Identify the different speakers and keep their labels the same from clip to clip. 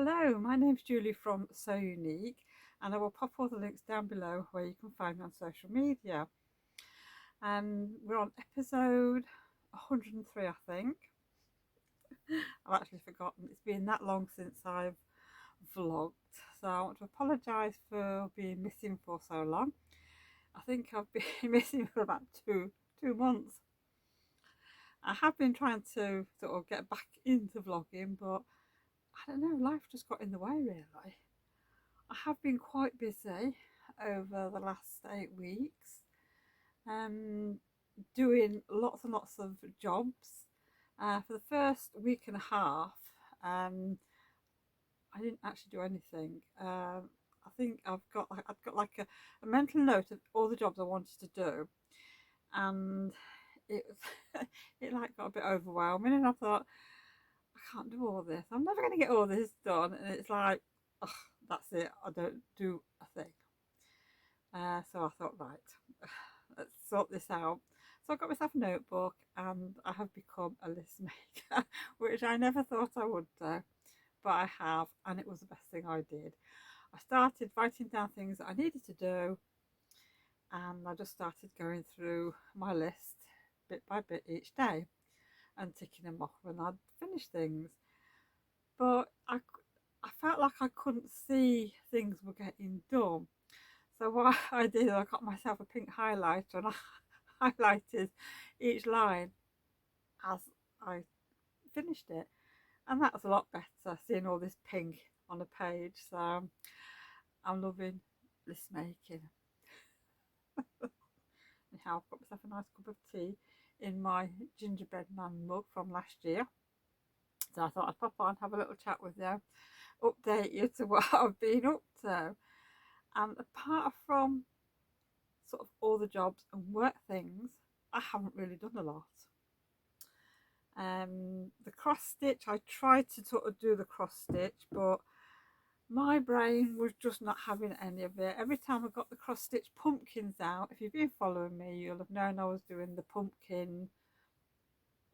Speaker 1: Hello, my name's Julie from Salessewunique, and I will pop all the links down below where you can find me on social media. We're on episode 103, I think. I've actually forgotten. It's been that long since I've vlogged, so I want to apologise for being missing for so long. I think I've been missing for about two months. I have been trying to sort of get back into vlogging, but I don't know, life just got in the way really. I have been quite busy over the last 8 weeks, um, doing lots and lots of jobs. For the first week and a half, um, I didn't actually do anything. I think I've got like a mental note of all the jobs I wanted to do, and it was it like got a bit overwhelming, and I thought I can't do all this. I'm never going to get all this done, and it's like, oh, that's it. I don't do a thing. So I thought, right, let's sort this out. So I got myself a notebook and I have become a list maker, which I never thought I would do, but I have, and it was the best thing I did. I started writing down things that I needed to do, and I just started going through my list bit by bit each day and ticking them off when I'd finished things. But I felt like I couldn't see things were getting done. So what I did, I got myself a pink highlighter and I highlighted each line as I finished it. And that was a lot better, seeing all this pink on a page. So I'm loving list making. Anyhow, I've got myself a nice cup of tea in my gingerbread man mug from last year. So I thought I'd pop on, have a little chat with you, update you to what I've been up to. And apart from sort of all the jobs and work things, I haven't really done a lot. The cross stitch, I tried to sort of do the cross stitch, but my brain was just not having any of it. Every time I got the cross stitch pumpkins out, if you've been following me, you'll have known I was doing the pumpkin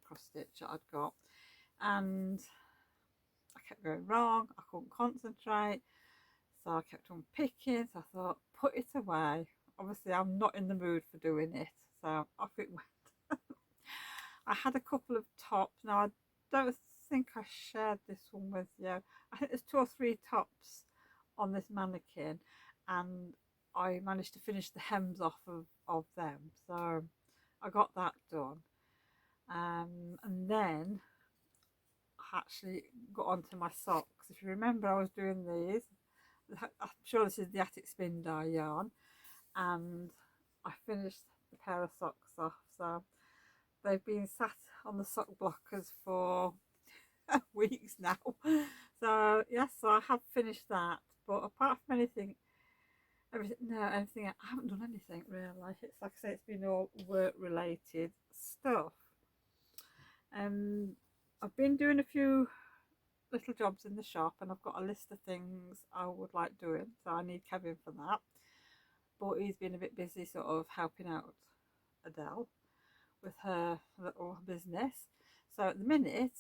Speaker 1: cross stitch that I'd got, and I kept going wrong. I couldn't concentrate, so I kept on picking. So I thought, put it away. Obviously, I'm not in the mood for doing it, so off it went. I had a couple of tops. Now, I don't think I shared this one with you. I think there's 2 or 3 tops on this mannequin, and I managed to finish the hems off of them. So I got that done. And then I actually got onto my socks. If you remember, I was doing these. I'm sure this is the Attic Spin Dye yarn, and I finished the pair of socks off. So they've been sat on the sock blockers for weeks now. So yes, so I have finished that. But apart from anything, anything, I haven't done anything really. It's like I say, it's been all work related stuff. I've been doing a few little jobs in the shop, and I've got a list of things I would like doing. So I need Kevin for that. But he's been a bit busy, sort of helping out Adele with her little business. So at the minute,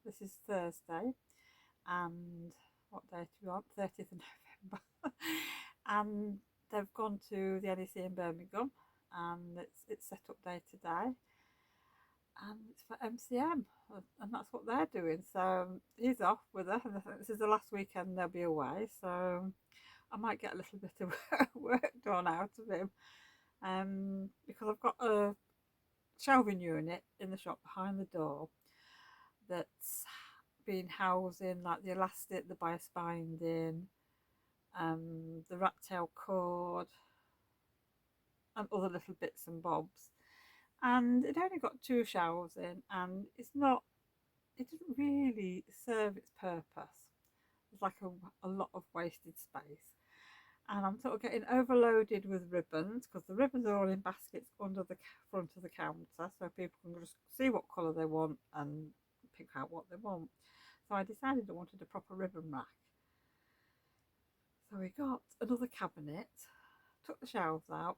Speaker 1: this is Thursday, and what date are we on? 30th of November. And they've gone to the NEC in Birmingham, and it's set up day today, and it's for MCM, and that's what they're doing. So he's off with her, and I think this is the last weekend they'll be away. So I might get a little bit of work done out of him, because I've got a shelving unit in the shop behind the door that's been housing like the elastic, the bias binding, the rat tail cord, and other little bits and bobs. And it only got 2 shelves in, and it didn't really serve its purpose. It's like a lot of wasted space. And I'm sort of getting overloaded with ribbons, because the ribbons are all in baskets under the front of the counter, so people can just see what colour they want and pick out what they want. So I decided I wanted a proper ribbon rack. So we got another cabinet, took the shelves out,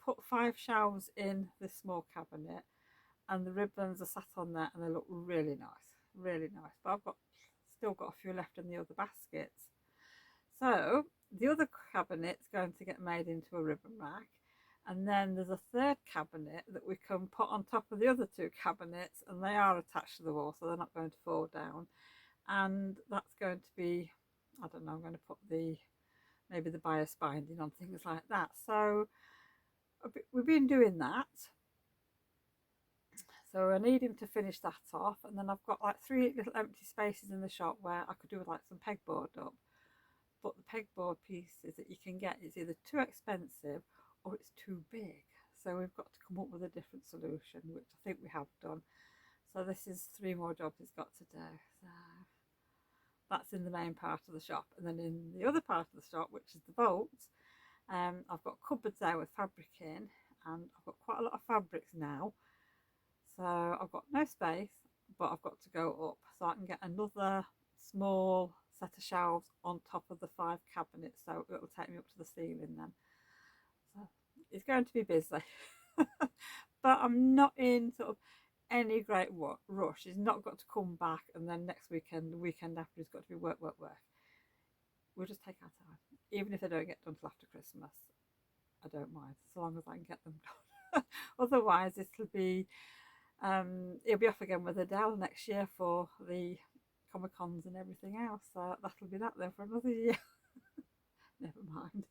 Speaker 1: put 5 shelves in this small cabinet, and the ribbons are sat on there and they look really nice, really nice. But I've got still got a few left in the other baskets. So the other cabinet's going to get made into a ribbon rack, and then there's a third cabinet that we can put on top of the other two cabinets, and they are attached to the wall, so they're not going to fall down. And that's going to be, I don't know, I'm going to put maybe the bias binding on things like that. So we've been doing that. So I need him to finish that off, and then I've got like 3 little empty spaces in the shop where I could do like some pegboard up. But the pegboard pieces that you can get is either too expensive or it's too big. So we've got to come up with a different solution, which I think we have done. So this is 3 more jobs he's got to do. So that's in the main part of the shop. And then in the other part of the shop, which is the vaults, I've got cupboards there with fabric in, and I've got quite a lot of fabrics now. So I've got no space, but I've got to go up so I can get another small set of shelves on top of the 5 cabinets, so it will take me up to the ceiling then. So it's going to be busy. But I'm not in sort of any great rush. He's not got to come back and then next weekend, the weekend after, he's got to be work. We'll just take our time. Even if they don't get done till after Christmas, I don't mind, so long as I can get them done. Otherwise it'll be he'll be off again with Adele next year for the Comic Cons and everything else, so that'll be that then for another year. Never mind.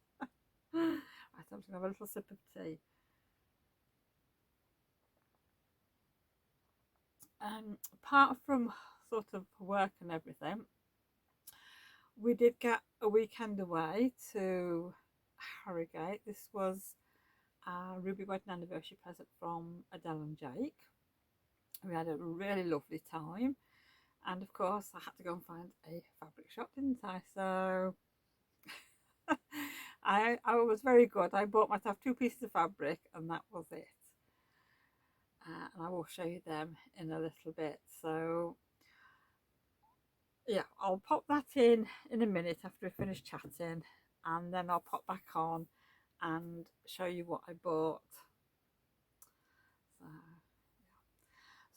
Speaker 1: Right, I'm just going to have a little sip of tea. Apart from sort of work and everything, we did get a weekend away to Harrogate. This was our Ruby wedding anniversary present from Adele and Jake. We had a really lovely time, and of course I had to go and find a fabric shop, didn't I? So I was very good. I bought myself 2 pieces of fabric and that was it. And I will show you them in a little bit. So yeah, I'll pop that in a minute after we finish chatting, and then I'll pop back on and show you what I bought.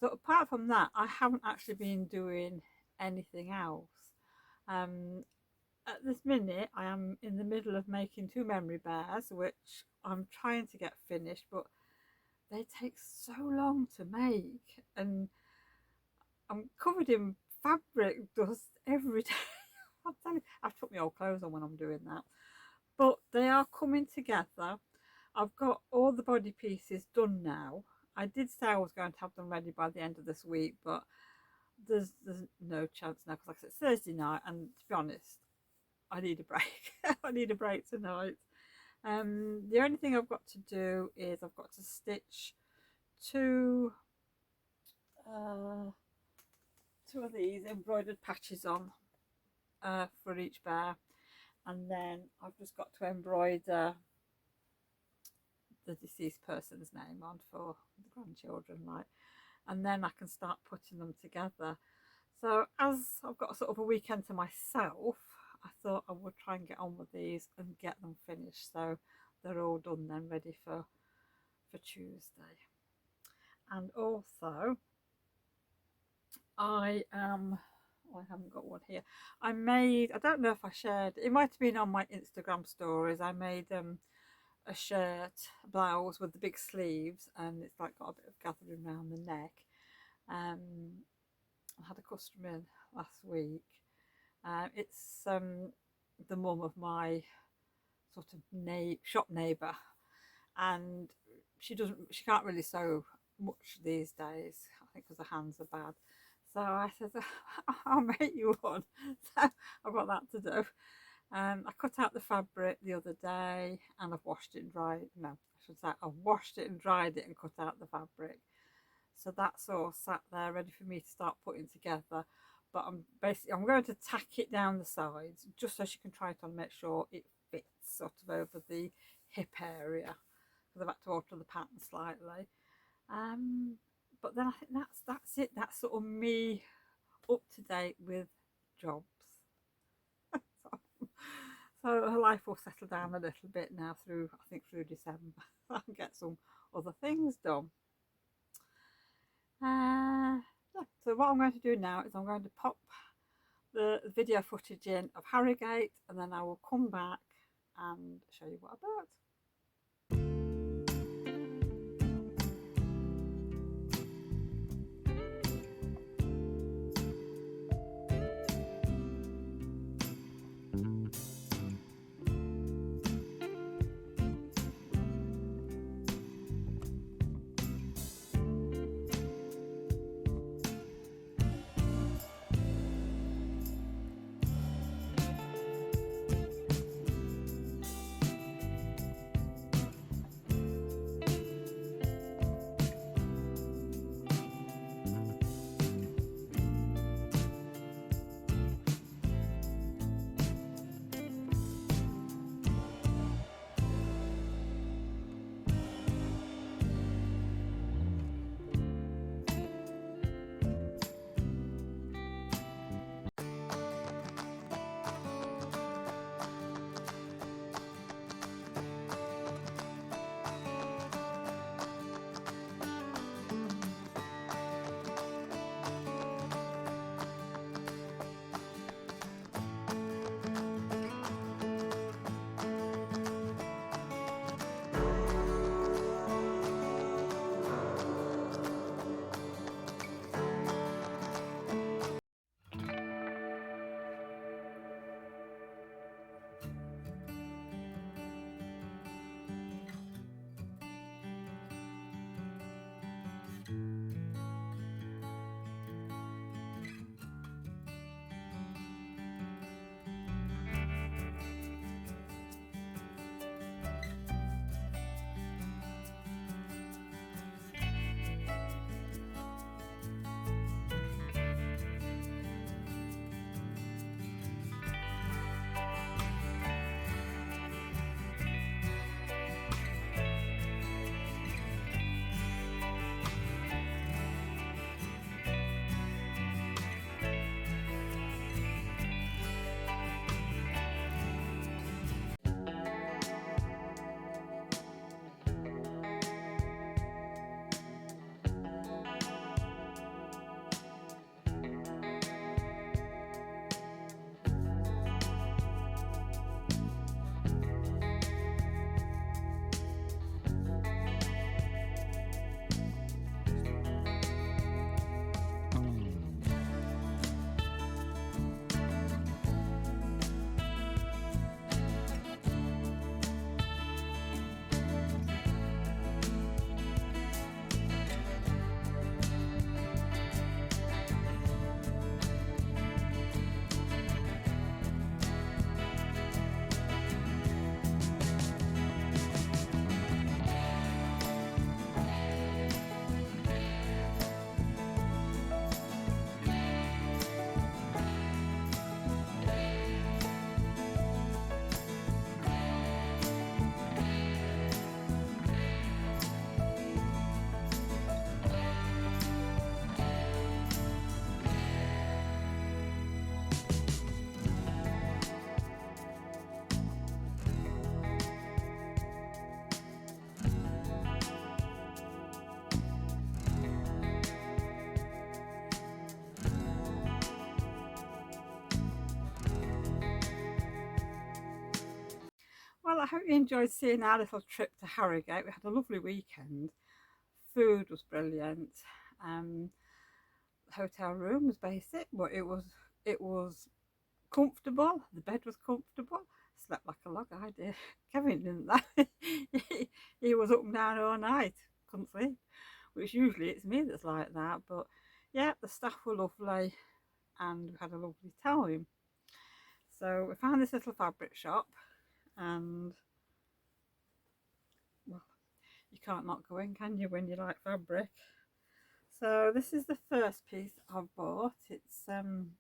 Speaker 1: So apart from that, I haven't actually been doing anything else. At this minute, I am in the middle of making 2 memory bears, which I'm trying to get finished, but they take so long to make, and I'm covered in fabric dust every day. I'm telling you, I've put my old clothes on when I'm doing that, but they are coming together. I've got all the body pieces done now. I did say I was going to have them ready by the end of this week, but there's no chance now, because like I said, it's Thursday night, and to be honest, I need a break. I need a break tonight. The only thing I've got to do is I've got to stitch 2 of these embroidered patches on for each bear, and then I've just got to embroider the deceased person's name on for the grandchildren, like, and then I can start putting them together. So as I've got sort of a weekend to myself, I thought I would try and get on with these and get them finished, so they're all done then, ready for Tuesday. And also I haven't got one here. I don't know if I shared, it might have been on my Instagram stories, I made a shirt, a blouse with the big sleeves, and it's like got a bit of gathering around the neck. I had a customer in last week. It's the mum of my sort of shop neighbour, and she can't really sew much these days, I think, because her hands are bad. So I said, I'll make you one. So I've got that to do. I cut out the fabric the other day, and I've washed it and dried. No, I should say I've washed it and dried it and cut out the fabric. So that's all sat there ready for me to start putting together. But I'm going to tack it down the sides just so she can try it on, make sure it fits sort of over the hip area, because I've had to alter the pattern slightly. But then I think that's it. That's sort of me up to date with jobs. So her life will settle down a little bit now through December. I'll get some other things done. Yeah. So what I'm going to do now is I'm going to pop the video footage in of Harrogate, and then I will come back and show you what I bought. Well, I hope you enjoyed seeing our little trip to Harrogate. We had a lovely weekend. Food was brilliant. The hotel room was basic, but it was comfortable. The bed was comfortable. Slept like a log. I did. Kevin didn't. That he was up and down all night. Couldn't sleep. Which usually it's me that's like that. But yeah, the staff were lovely, and we had a lovely time. So we found this little fabric shop, and well, you can't not go in, can you, when you like fabric? So this is the first piece I've bought. It's ferns,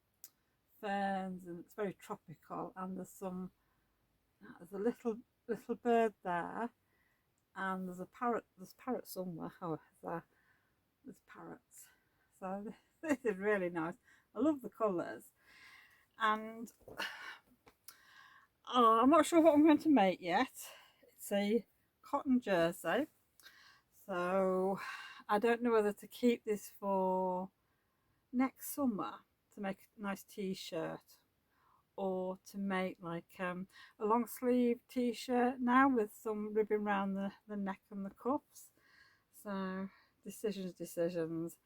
Speaker 1: and it's very tropical, and there's a little bird there, and there's parrots somewhere. Oh, there's parrots. So this is really nice. I love the colours, and I'm not sure what I'm going to make yet. It's a cotton jersey, so I don't know whether to keep this for next summer to make a nice t-shirt, or to make like a long sleeve t-shirt now with some ribbon around the neck and the cuffs. So decisions.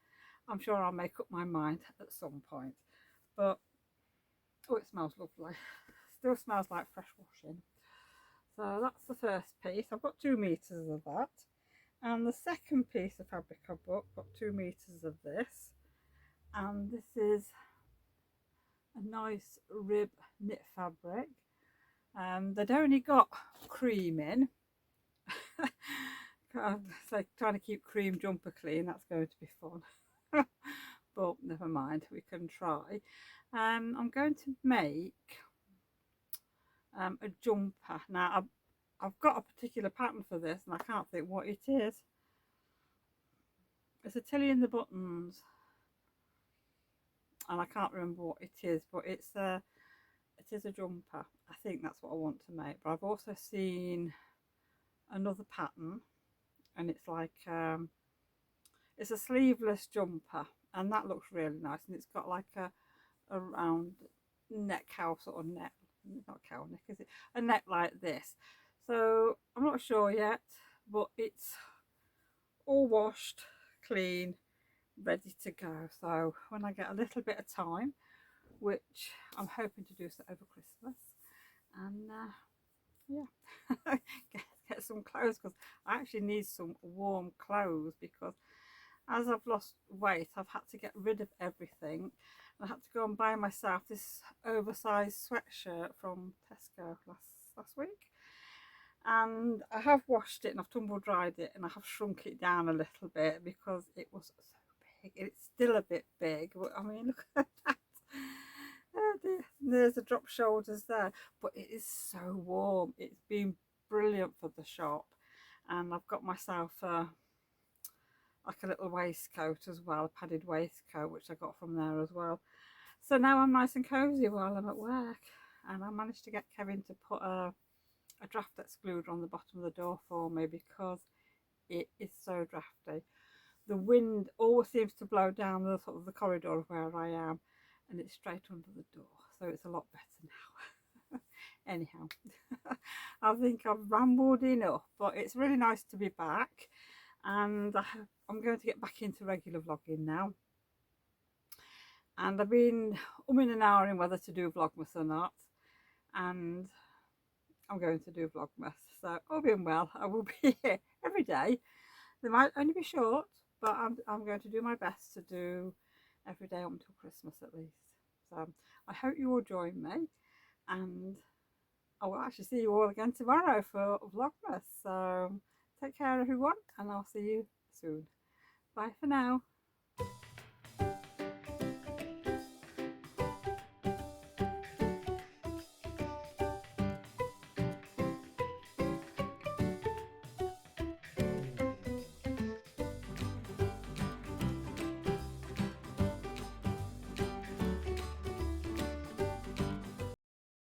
Speaker 1: I'm sure I'll make up my mind at some point. But oh, it smells lovely. Still smells like fresh washing. So that's the first piece. I've got 2 meters of that. And the second piece of fabric I've got 2 meters of this. And this is a nice rib knit fabric. They'd only got cream in. It's like trying to keep cream jumper clean. That's going to be fun. But never mind, we can try. I'm going to make a jumper. Now I've got a particular pattern for this and I can't think what it is. It's a tilly in the buttons and I can't remember what it is, but it is a jumper. I think that's what I want to make. But I've also seen another pattern and it's like it's a sleeveless jumper and that looks really nice, and it's got like a round neck, cow sort of neck, not cow neck, is it? A neck like this. So I'm not sure yet, but it's all washed, clean, ready to go. So when I get a little bit of time, which I'm hoping to do so over Christmas, and yeah, get some clothes, because I actually need some warm clothes, because as I've lost weight I've had to get rid of everything. I had to go and buy myself this oversized sweatshirt from Tesco last week, and I have washed it and I've tumble dried it and I have shrunk it down a little bit because it was so big. It's still a bit big, but I mean, look at that. Oh dear. There's the drop shoulders there, but it is so warm. It's been brilliant for the shop, and I've got myself like a little waistcoat as well, a padded waistcoat, which I got from there as well. So now I'm nice and cozy while I'm at work, and I managed to get Kevin to put a draft excluder on the bottom of the door for me because it is so drafty. The wind always seems to blow down the sort of the corridor where I am, and it's straight under the door, so it's a lot better now. Anyhow, I think I've rambled enough, but it's really nice to be back, and I'm going to get back into regular vlogging now. And I've been umming and ahhing whether to do Vlogmas or not, and I'm going to do Vlogmas. So all being well, I will be here every day. They might only be short, but I'm going to do my best to do every day up until Christmas at least. So I hope you all join me, and I will actually see you all again tomorrow for Vlogmas. So take care everyone, and I'll see you soon. Bye for now.